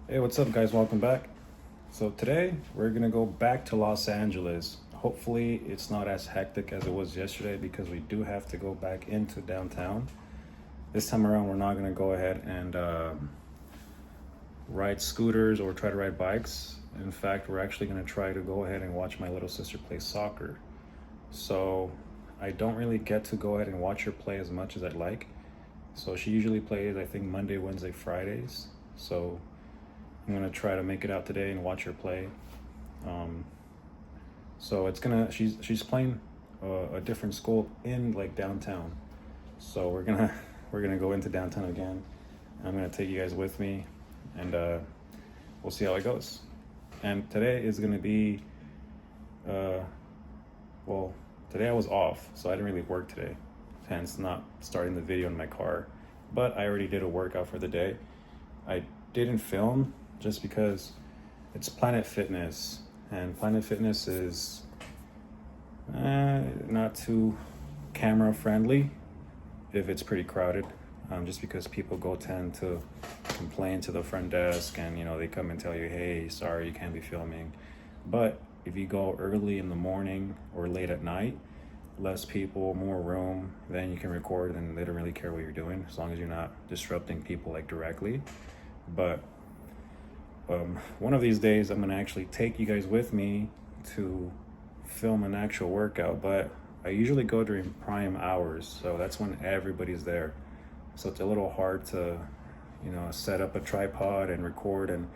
Hey, what's up, guys? Welcome back. So, today we're gonna go back to Los Angeles. Hopefully, it's not as hectic as it was yesterday because we do have to go back into downtown. This time around, we're not gonna go ahead and ride scooters or try to ride bikes. In fact, we're actually gonna try to go ahead and watch my little sister play soccer. So, I don't really get to go ahead and watch her play as much as I'd like. So, she usually plays, I think, Monday, Wednesday, Fridays. So, I'm gonna try to make it out today and watch her play. Um, so it's gonna she's playing a different school in like downtown. So we're gonna go into downtown again. I'm gonna take you guys with me, and we'll see how it goes. And today is gonna be uh, well, today I was off, so I didn't really work today. Hence not starting the video in my car. But I already did a workout for the day. I didn't film just because it's Planet Fitness, and Planet Fitness is not too camera friendly if it's pretty crowded. Just because people go tend to complain to the front desk, and they come and tell you, "Hey, sorry, you can't be filming." But if you go early in the morning or late at night, less people, more room, then you can record, and they don't really care what you're doing as long as you're not disrupting people like directly. But one of these days, I'm gonna actually take you guys with me to film an actual workout. But I usually go during prime hours, so that's when everybody's there. So it's a little hard to, set up a tripod and record. And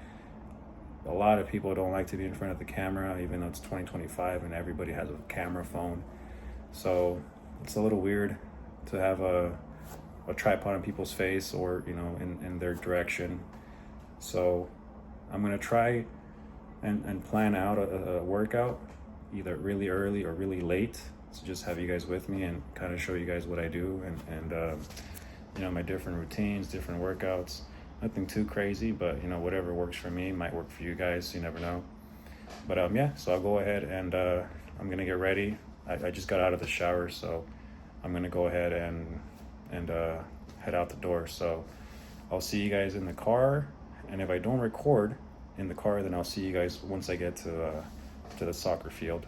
a lot of people don't like to be in front of the camera, even though it's 2025 and everybody has a camera phone. So it's a little weird to have a tripod in people's face or in their direction. So I'm gonna try and plan out a workout either really early or really late. So just have you guys with me and kind of show you guys what I do and my different routines, different workouts. Nothing too crazy, but whatever works for me might work for you guys. You never know. But yeah, so I'll go ahead and I'm gonna get ready. I just got out of the shower, so I'm gonna go ahead and head out the door. So I'll see you guys in the car, and if I don't record in the car, then I'll see you guys once I get to the soccer field.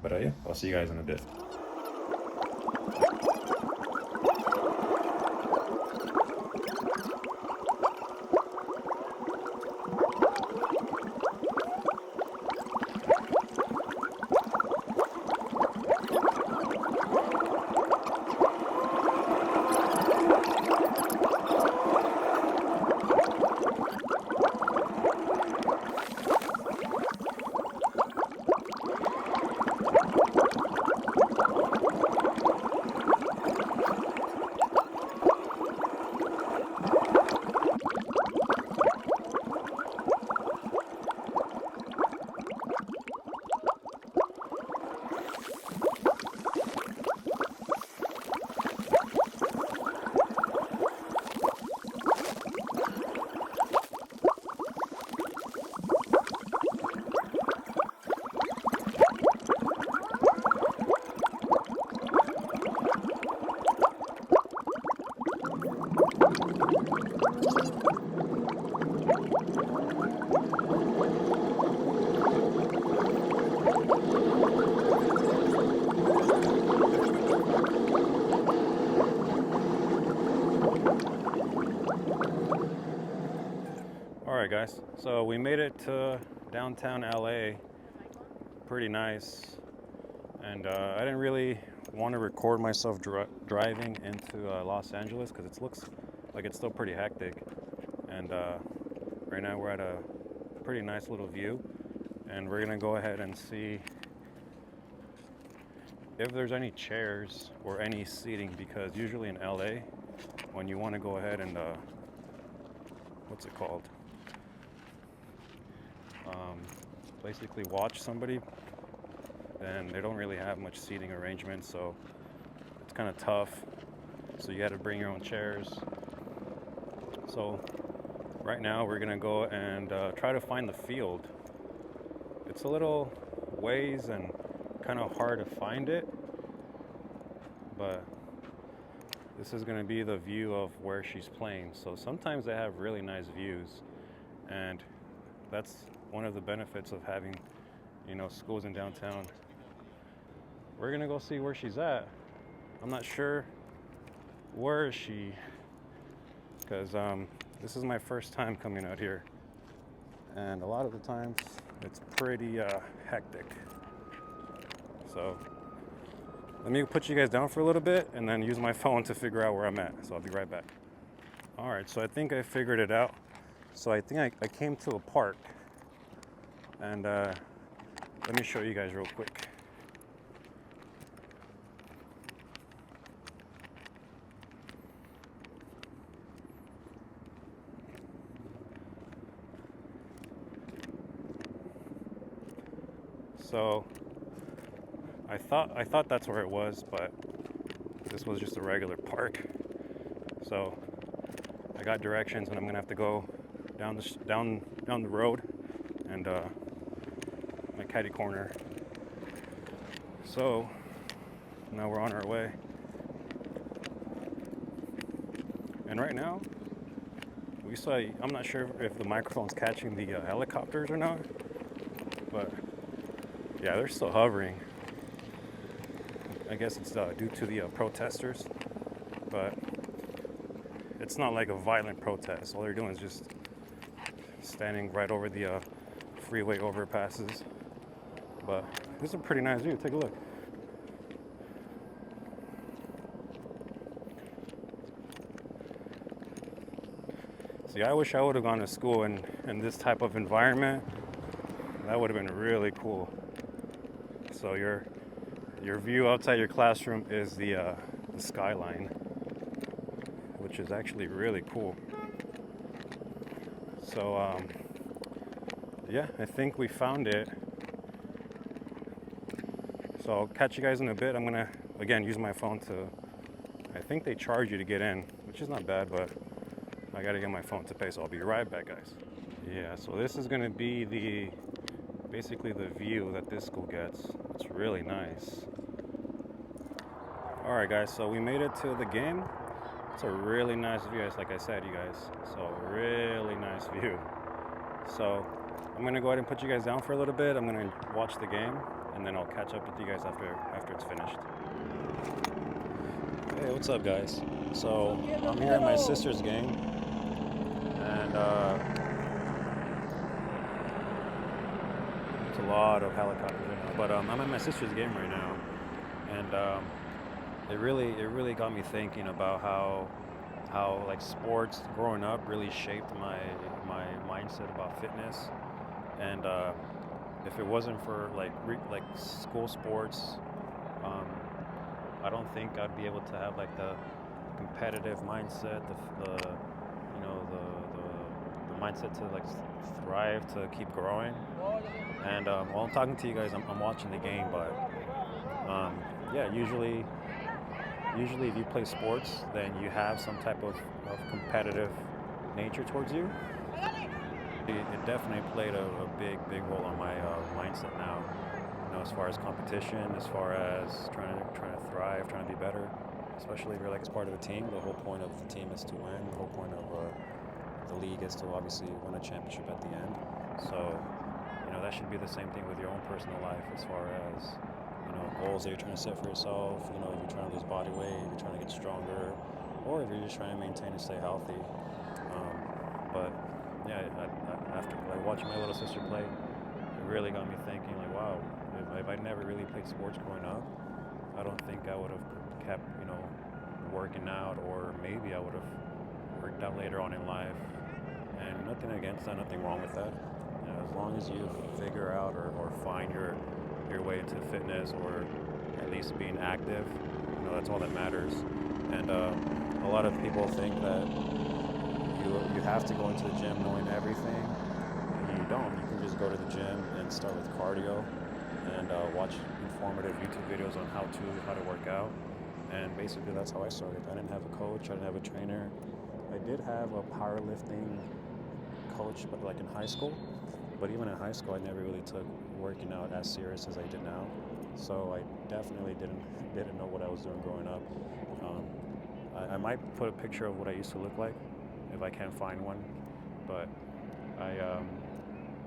But yeah, I'll see you guys in a bit. All right, guys. So we made it to downtown LA. Pretty nice. And I didn't really want to record myself driving into Los Angeles because it looks like it's still pretty hectic. And right now we're at a pretty nice little view. And we're going to go ahead and see if there's any chairs or any seating, because usually in LA, when you want to go ahead and, what's it called? Basically watch somebody, then they don't really have much seating arrangement, so it's kind of tough. So you got to bring your own chairs. So right now we're gonna go and try to find the field. It's a little ways and kind of hard to find it, but this is gonna be the view of where she's playing. So sometimes they have really nice views, And that's one of the benefits of having, schools in downtown. We're gonna go see where she's at. I'm not sure where is she, because this is my first time coming out here, and a lot of the times it's pretty hectic. So let me put you guys down for a little bit and then use my phone to figure out where I'm at. So I'll be right back. All right, so I think I figured it out. So I think I came to a park, and let me show you guys real quick. So I thought that's where it was, but this was just a regular park. So I got directions, and I'm gonna have to go down the road and my caddy corner. So now we're on our way, and right now I'm not sure if the microphone's catching the helicopters or not, but yeah, they're still hovering. I guess it's due to the protesters, but it's not like a violent protest. All they're doing is just standing right over the freeway overpasses. But this is a pretty nice view. Take a look. See, I wish I would have gone to school in this type of environment. That would have been really cool. So your view outside your classroom is the skyline, which is actually really cool. So yeah, I think we found it. So I'll catch you guys in a bit. I'm gonna again use my phone to. I think they charge you to get in, which is not bad, but I gotta get my phone to pay. So I'll be right back, guys. Yeah. So this is gonna be basically the view that this school gets. It's really nice. All right, guys. So we made it to the game. It's a really nice view, like I said, you guys. So really nice view. So I'm gonna go ahead and put you guys down for a little bit. I'm gonna watch the game, and then I'll catch up with you guys after it's finished. Hey, what's up, guys? So I'm here at my sister's game, and it's a lot of helicopters right now. But I'm at my sister's game right now, and it really got me thinking about how like sports growing up really shaped my mindset about fitness. And if it wasn't for like school sports, I don't think I'd be able to have like the competitive mindset, the mindset to like thrive, to keep growing. And while I'm talking to you guys, I'm watching the game, but yeah, usually if you play sports, then you have some type of competitive nature towards you. It definitely played a big role on my mindset now. As far as competition, as far as trying to thrive, trying to be better. Especially if you're like as part of a team. The whole point of the team is to win. The whole point of the league is to obviously win a championship at the end. So that should be the same thing with your own personal life, as far as goals that you're trying to set for yourself. If you're trying to lose body weight, if you're trying to get stronger, or if you're just trying to maintain and stay healthy. But yeah, after watching my little sister play, it really got me thinking, like, wow, if I never really played sports growing up, I don't think I would have kept working out, or maybe I would have worked out later on in life. And nothing against that, nothing wrong with that. As long as you figure out or find your way into fitness, or at least being active, that's all that matters. And a lot of people think that you have to go into the gym knowing everything. You don't. You can just go to the gym and start with cardio and watch informative YouTube videos on how to work out. And basically that's how I started. I didn't have a coach, I didn't have a trainer. I did have a powerlifting coach, but like in high school. But even in high school, I never really took working out as serious as I did now. So I definitely didn't know what I was doing growing up. I might put a picture of what I used to look like if I can't find one. But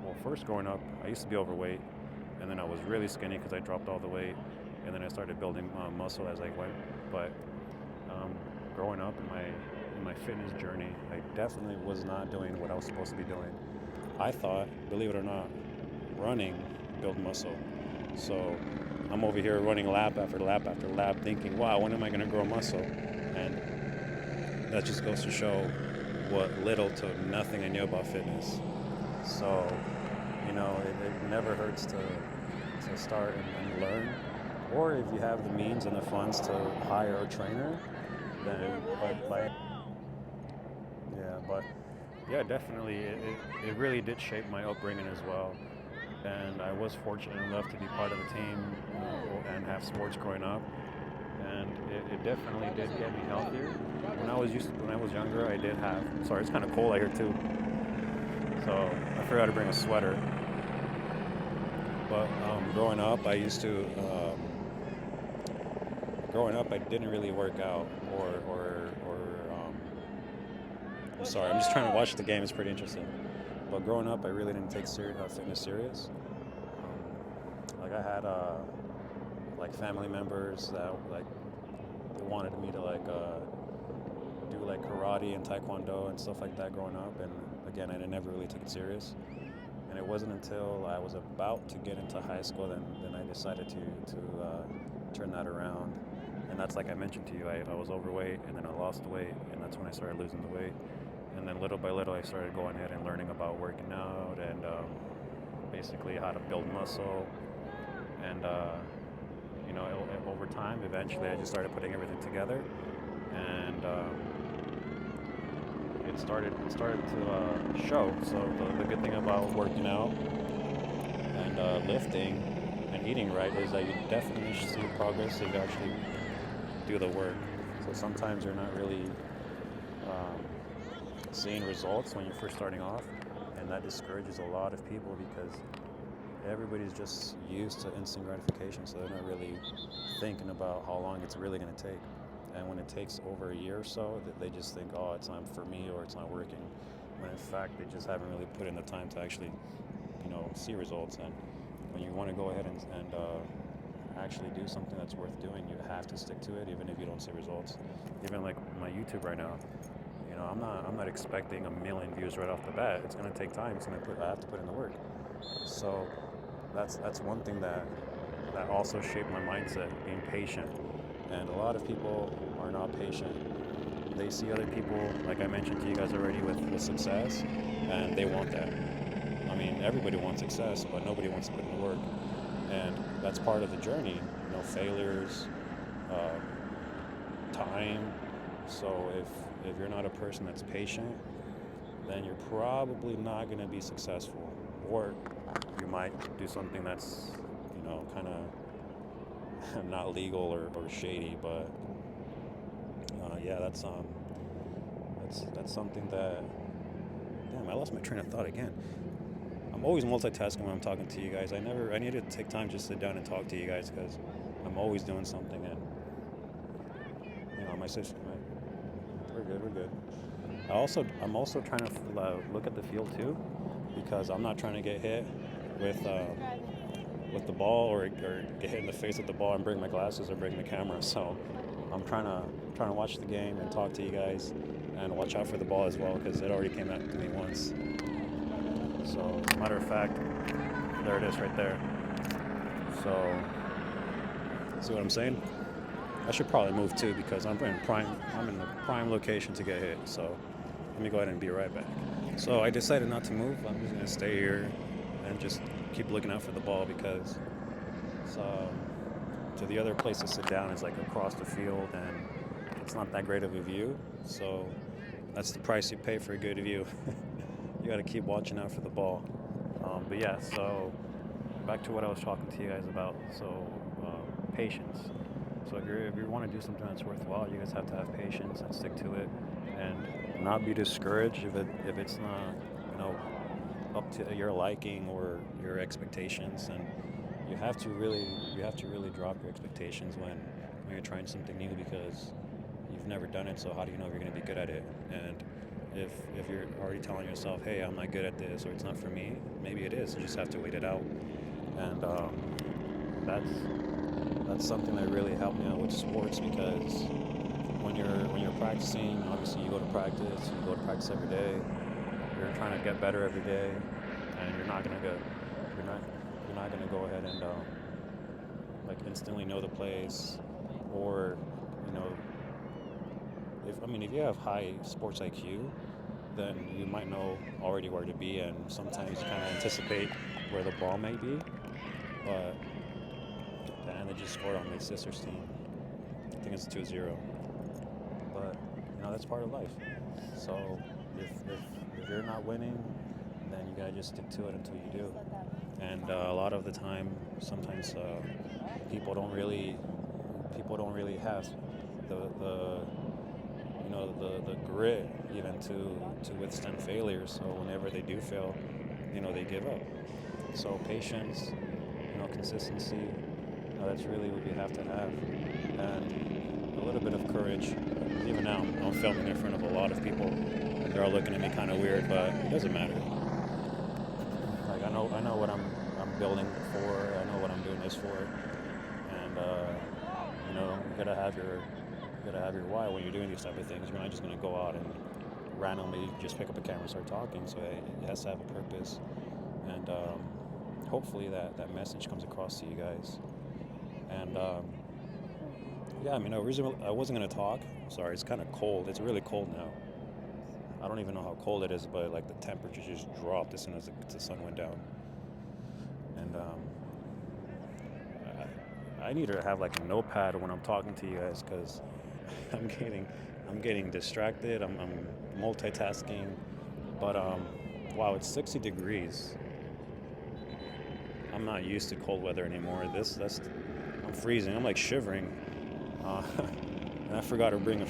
well, first growing up, I used to be overweight, and then I was really skinny because I dropped all the weight, and then I started building muscle as I went. But um, growing up in my fitness journey, I definitely was not doing what I was supposed to be doing. I thought, believe it or not, running build muscle. So I'm over here running lap after lap after lap, thinking, wow, when am I going to grow muscle? And that just goes to show what little to nothing I knew about fitness. So, it never hurts to start and learn. Or if you have the means and the funds to hire a trainer, then, but yeah, definitely, it really did shape my upbringing as well. And I was fortunate enough to be part of the team and have sports growing up. And it definitely did get me healthier. When I was younger, I did have. Sorry, it's kind of cold out here too. So I forgot to bring a sweater. But growing up, growing up, I didn't really work out I'm sorry, I'm just trying to watch the game. It's pretty interesting. But growing up, I really didn't take fitness serious. Like I had like family members that like they wanted me to do like karate and taekwondo and stuff like that growing up, and again, I never really took it serious. And it wasn't until I was about to get into high school then I decided to turn that around. And that's like I mentioned to you, I was overweight and then I lost the weight, and that's when I started losing the weight. And then little by little, I started going ahead and learning about working out and basically how to build muscle. And over time, eventually, I just started putting everything together, and it started to show. So the good thing about working out and lifting and eating right is that you definitely see progress if you actually do the work. So sometimes you're not really seeing results when you're first starting off, and that discourages a lot of people because everybody's just used to instant gratification, so they're not really thinking about how long it's really going to take. And when it takes over a year or so, they just think, oh, it's not for me or it's not working. When in fact, they just haven't really put in the time to actually, see results. And when you want to go ahead and actually do something that's worth doing, you have to stick to it, even if you don't see results. Even like my YouTube right now, I'm not expecting 1 million views right off the bat. It's going to take time. I have to put in the work. So that's one thing that also shaped my mindset, being patient. And a lot of people are not patient. They see other people, like I mentioned to you guys already, with success, and they want that. I mean, everybody wants success, but nobody wants to put in the work. And that's part of the journey, failures, time. So if you're not a person that's patient, then you're probably not going to be successful. Or you might do something that's, kind of not legal or shady. But yeah, that's something that. Damn, I lost my train of thought again. I'm always multitasking when I'm talking to you guys. I need to take time just to sit down and talk to you guys because I'm always doing something. And my sister. We're good. I'm also trying to look at the field too, because I'm not trying to get hit with the ball or get hit in the face with the ball and break my glasses or break my camera. So I'm trying to watch the game and talk to you guys and watch out for the ball as well, because it already came out to me once. So as a matter of fact, there it is right there. So see what I'm saying? I should probably move too because I'm in the prime location to get hit. So let me go ahead and be right back. So I decided not to move. I'm just gonna stay here and just keep looking out for the ball because to the other place to sit down is like across the field and it's not that great of a view. So that's the price you pay for a good view. You got to keep watching out for the ball. But yeah, so back to what I was talking to you guys about. So patience. So if you want to do something that's worthwhile, you guys have to have patience and stick to it, and not be discouraged if it's not up to your liking or your expectations. And you have to really drop your expectations when you're trying something new, because you've never done it. So how do you know if you're going to be good at it? And if you're already telling yourself, hey, I'm not good at this, or it's not for me, maybe it is. You just have to wait it out. And that's something that really helped me out with sports, because when you're practicing, obviously you go to practice every day. You're trying to get better every day, and you're not gonna go ahead and like instantly know the plays, or if you have high sports IQ, then you might know already where to be, and sometimes you kind of anticipate where the ball may be. But and they just scored on my sister's team. I think it's 2-0. But that's part of life. So if you're not winning, then you gotta just stick to it until you do. And a lot of the time, sometimes people don't really have the grit even to withstand failure. So whenever they do fail, they give up. So patience, consistency, that's really what you have to have, and a little bit of courage. Even now, I'm filming in front of a lot of people, and they're all looking at me kind of weird, but it doesn't matter. Like I know what I'm building for. I know what I'm doing this for, and you gotta have your why when you're doing these type of things. You're not just gonna go out and randomly just pick up a camera and start talking. So it has to have a purpose, and hopefully that message comes across to you guys. And originally I wasn't gonna talk. Sorry, it's kind of cold. It's really cold now. I don't even know how cold it is, but like the temperature just dropped as soon as the sun went down. And I need to have like a notepad when I'm talking to you guys, because I'm getting distracted. I'm multitasking. But wow, it's 60 degrees. I'm not used to cold weather anymore. I'm freezing. I'm like shivering. And I forgot to bring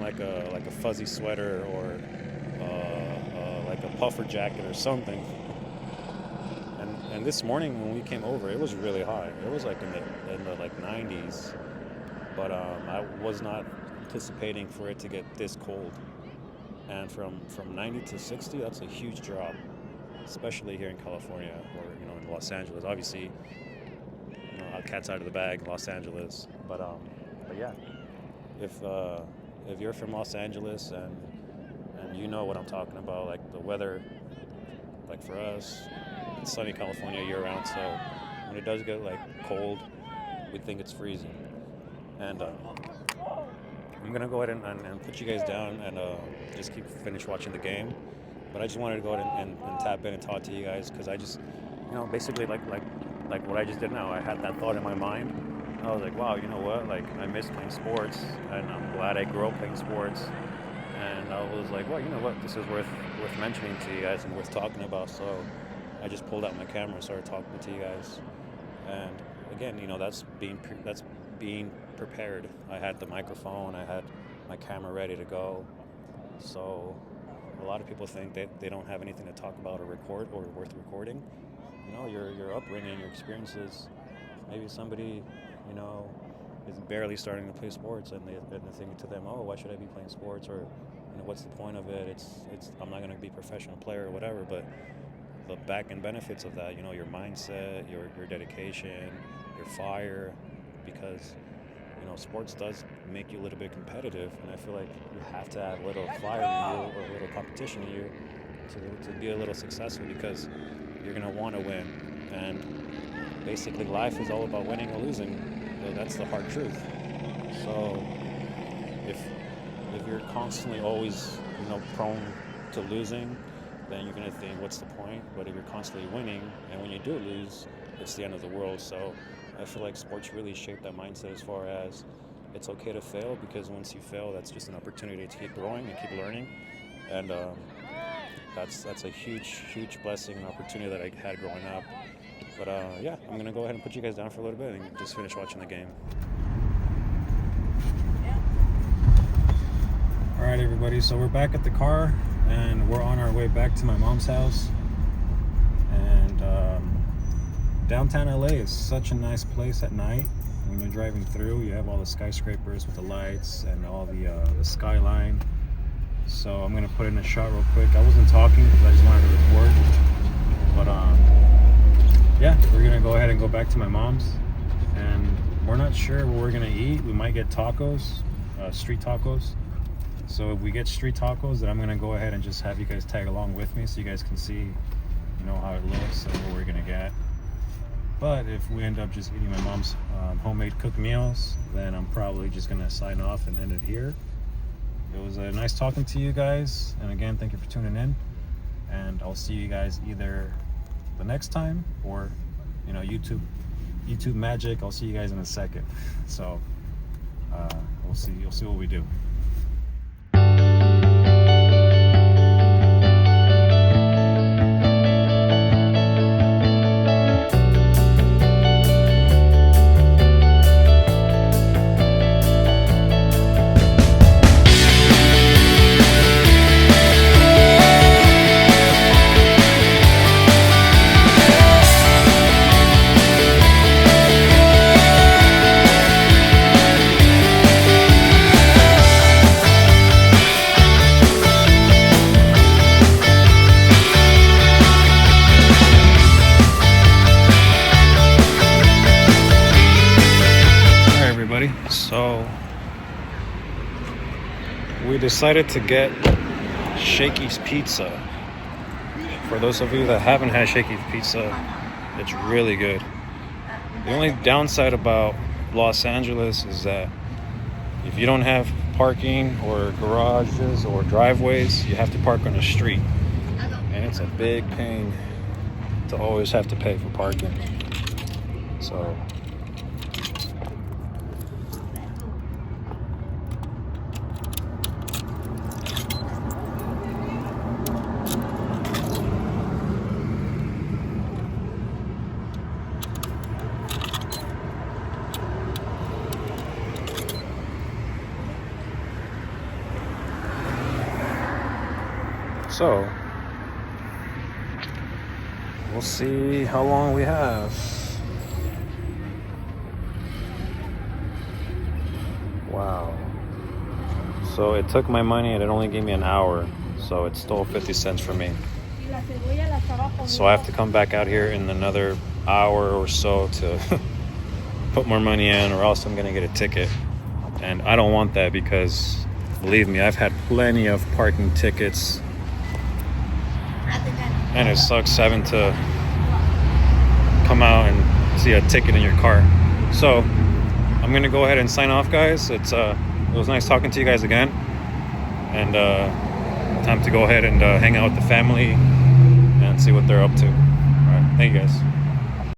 like a fuzzy sweater, or like a puffer jacket or something. And this morning when we came over, it was really hot. It was like in the like 90s, but I was not anticipating for it to get this cold. And from 90 to 60, that's a huge drop, especially here in California, or in Los Angeles. Obviously, cat's out of the bag, Los Angeles. But yeah, if you're from Los Angeles and you know what I'm talking about, like the weather, like for us, it's sunny California year round. So when it does get like cold, we think it's freezing. And I'm gonna go ahead and put you guys down and just finish watching the game. But I just wanted to go ahead and tap in and talk to you guys, because I just, basically like what I just did now. I had that thought in my mind. I was like, wow, you know what? Like, I miss playing sports, and I'm glad I grew up playing sports. And I was like, well, you know what? This is worth mentioning to you guys and worth talking about. So I just pulled out my camera and started talking to you guys. And again, that's being prepared. I had the microphone. I had my camera ready to go. So a lot of people think that they don't have anything to talk about or record or worth recording. Your upbringing, your experiences. Maybe somebody, is barely starting to play sports, and they're thinking to them, oh, why should I be playing sports? Or, what's the point of it? It's I'm not going to be a professional player or whatever. But the back end benefits of that, your mindset, your dedication, your fire, because sports does make you a little bit competitive, and I feel like you have to have a little fire in you, or a little competition in you, to be a little successful, because you're going to want to win. And basically life is all about winning or losing. That's the hard truth. So if you're constantly always prone to losing, then you're going to think, what's the point? But if you're constantly winning, and when you do lose, it's the end of the world. So I feel like sports really shape that mindset, as far as it's okay to fail, because once you fail, that's just an opportunity to keep growing and keep learning. And that's a huge blessing and opportunity that I had growing up. But yeah, I'm gonna go ahead and put you guys down for a little bit and just finish watching the game. All right, everybody. So we're back at the car, and we're on our way back to my mom's house. And downtown LA is such a nice place at night. when you're driving through, you have all the skyscrapers with the lights and all the skyline. So I'm gonna put in a shot real quick. I wasn't talking because I just wanted to record. But yeah, we're gonna go ahead and go back to my mom's, and we're not sure what we're gonna eat. We might get tacos, street tacos. So if we get street tacos, then I'm gonna go ahead and just have you guys tag along with me so you guys can see, you know, how it looks and what we're gonna get. But if we end up just eating my mom's homemade cooked meals, then I'm probably just gonna sign off and end it here. It was nice talking to you guys, and again, thank you for tuning in. And I'll see you guys either the next time or, you know, YouTube magic. I'll see you guys in a second. So we'll see. You'll see what we do. So we decided to get Shakey's Pizza. For those of you that haven't had Shakey's Pizza, it's really good. The only downside about Los Angeles is that if you don't have parking or garages or driveways, you have to park on the street. And it's a big pain to always have to pay for parking. So we'll see how long we have. Wow. So it took my money and it only gave me an hour. So it stole 50 cents from me. So I have to come back out here in another hour or so to put more money in, or else I'm gonna get a ticket. And I don't want that because, believe me, I've had plenty of parking tickets. And it sucks having to come out and see a ticket in your car. So I'm gonna go ahead and sign off, guys. It was nice talking to you guys again, and time to go ahead and hang out with the family and see what they're up to. All right, thank you guys.